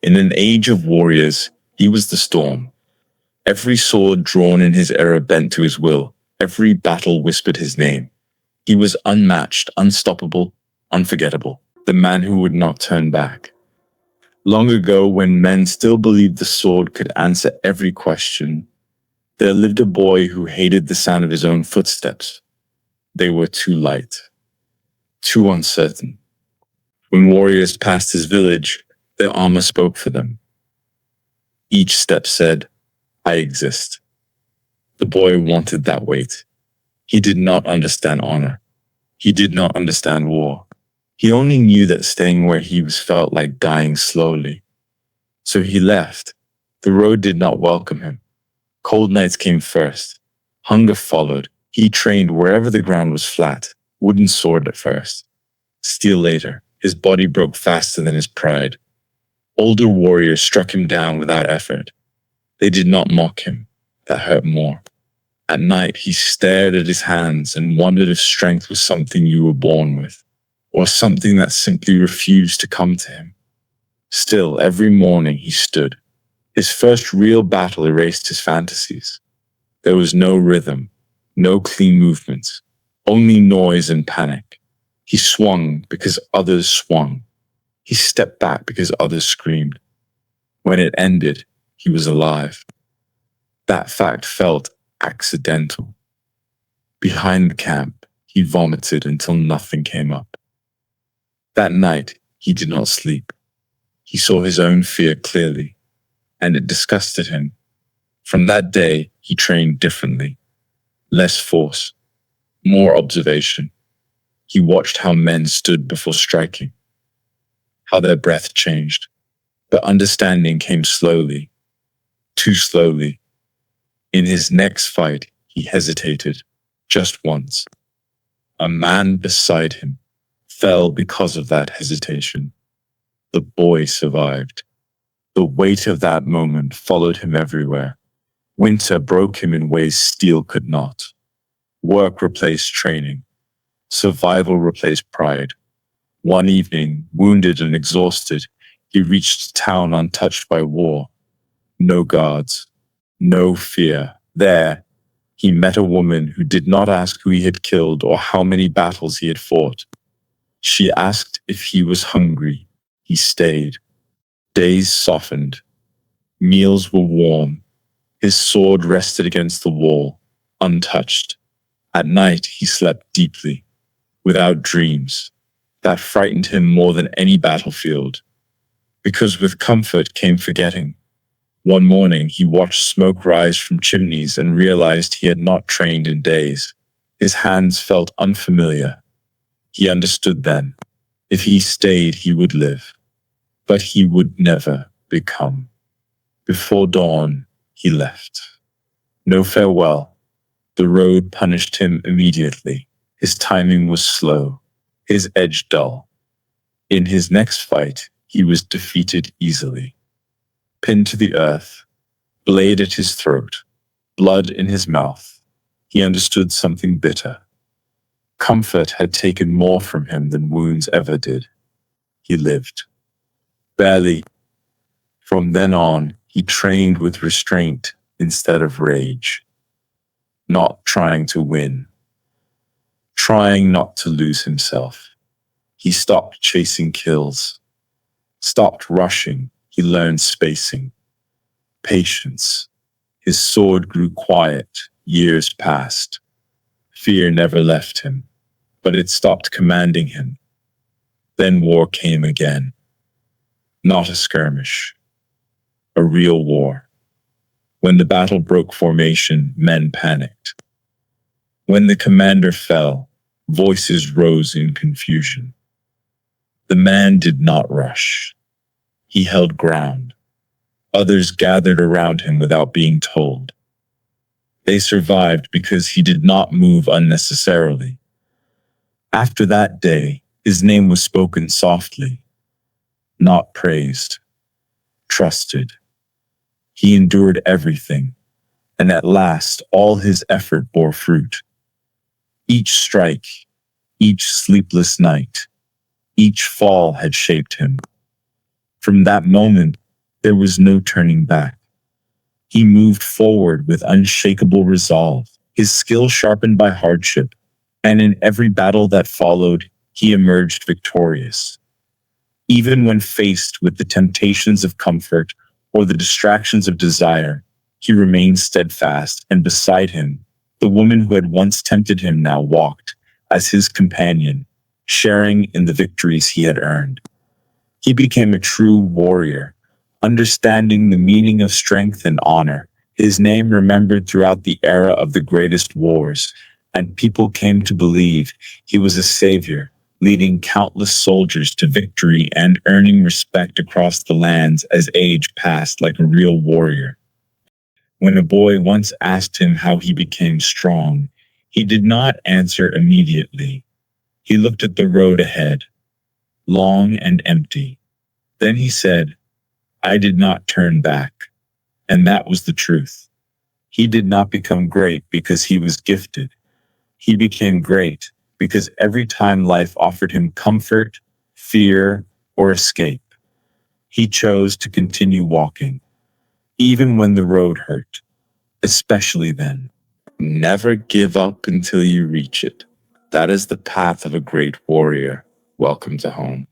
In an age of warriors, he was the storm. Every sword drawn in his era bent to his will. Every battle whispered his name. He was unmatched, unstoppable, unforgettable. The man who would not turn back. Long ago, when men still believed the sword could answer every question, there lived a boy who hated the sound of his own footsteps. They were too light, too uncertain. When warriors passed his village, their armor spoke for them. Each step said, "I exist." The boy wanted that weight. He did not understand honor. He did not understand war. He only knew that staying where he was felt like dying slowly. So he left. The road did not welcome him. Cold nights came first. Hunger followed. He trained wherever the ground was flat. Wooden sword at first. Steel later. His body broke faster than his pride. Older warriors struck him down without effort. They did not mock him. That hurt more. At night, he stared at his hands and wondered if strength was something you were born with, or something that simply refused to come to him. Still, every morning he stood. His first real battle erased his fantasies. There was no rhythm, no clean movements, only noise and panic. He swung because others swung. He stepped back because others screamed. When it ended, he was alive. That fact felt accidental. Behind the camp, he vomited until nothing came up. That night, he did not sleep. He saw his own fear clearly, and it disgusted him. From that day, he trained differently. Less force, more observation. He watched how men stood before striking, how their breath changed. But understanding came slowly, too slowly. In his next fight, he hesitated, just once. A man beside him fell because of that hesitation. The boy survived. The weight of that moment followed him everywhere. Winter broke him in ways steel could not. Work replaced training. Survival replaced pride. One evening, wounded and exhausted, he reached town untouched by war. No guards, no fear. There, he met a woman who did not ask who he had killed or how many battles he had fought. She asked if he was hungry. He stayed. Days softened. Meals were warm. His sword rested against the wall, untouched. At night, he slept deeply, without dreams. That frightened him more than any battlefield, because with comfort came forgetting. One morning, he watched smoke rise from chimneys and realized he had not trained in days. His hands felt unfamiliar. He understood then. If he stayed, he would live. But he would never become. Before dawn, he left. No farewell. The road punished him immediately. His timing was slow, his edge dull. In his next fight, he was defeated easily. Pinned to the earth, blade at his throat, blood in his mouth, he understood something bitter. Comfort had taken more from him than wounds ever did. He lived. Barely. From then on, he trained with restraint instead of rage. Not trying to win. Trying not to lose himself. He stopped chasing kills. Stopped rushing. He learned spacing. Patience. His sword grew quiet. Years passed. Fear never left him, but it stopped commanding him. Then war came again. Not a skirmish. A real war. When the battle broke formation, men panicked. When the commander fell, voices rose in confusion. The man did not rush. He held ground. Others gathered around him without being told. They survived because he did not move unnecessarily. After that day, his name was spoken softly, not praised, trusted. He endured everything, and at last all his effort bore fruit. Each strike, each sleepless night, each fall had shaped him. From that moment, There was no turning back. He moved forward with unshakable resolve, his skill sharpened by hardship, and in every battle that followed, he emerged victorious. Even when faced with the temptations of comfort or the distractions of desire, he remained steadfast, and beside him, the woman who had once tempted him now walked as his companion, sharing in the victories he had earned. He became a true warrior, understanding the meaning of strength and honor. His name remembered throughout the era of the greatest wars, and people came to believe he was a savior, leading countless soldiers to victory and earning respect across the lands as age passed like a real warrior. When a boy once asked him how he became strong, he did not answer immediately. He looked at the road ahead, long and empty. Then he said, "I did not turn back." And that was the truth. He did not become great because he was gifted. He became great because every time life offered him comfort, fear, or escape, he chose to continue walking, even when the road hurt, especially then. Never give up until you reach it. That is the path of a great warrior. Welcome to home.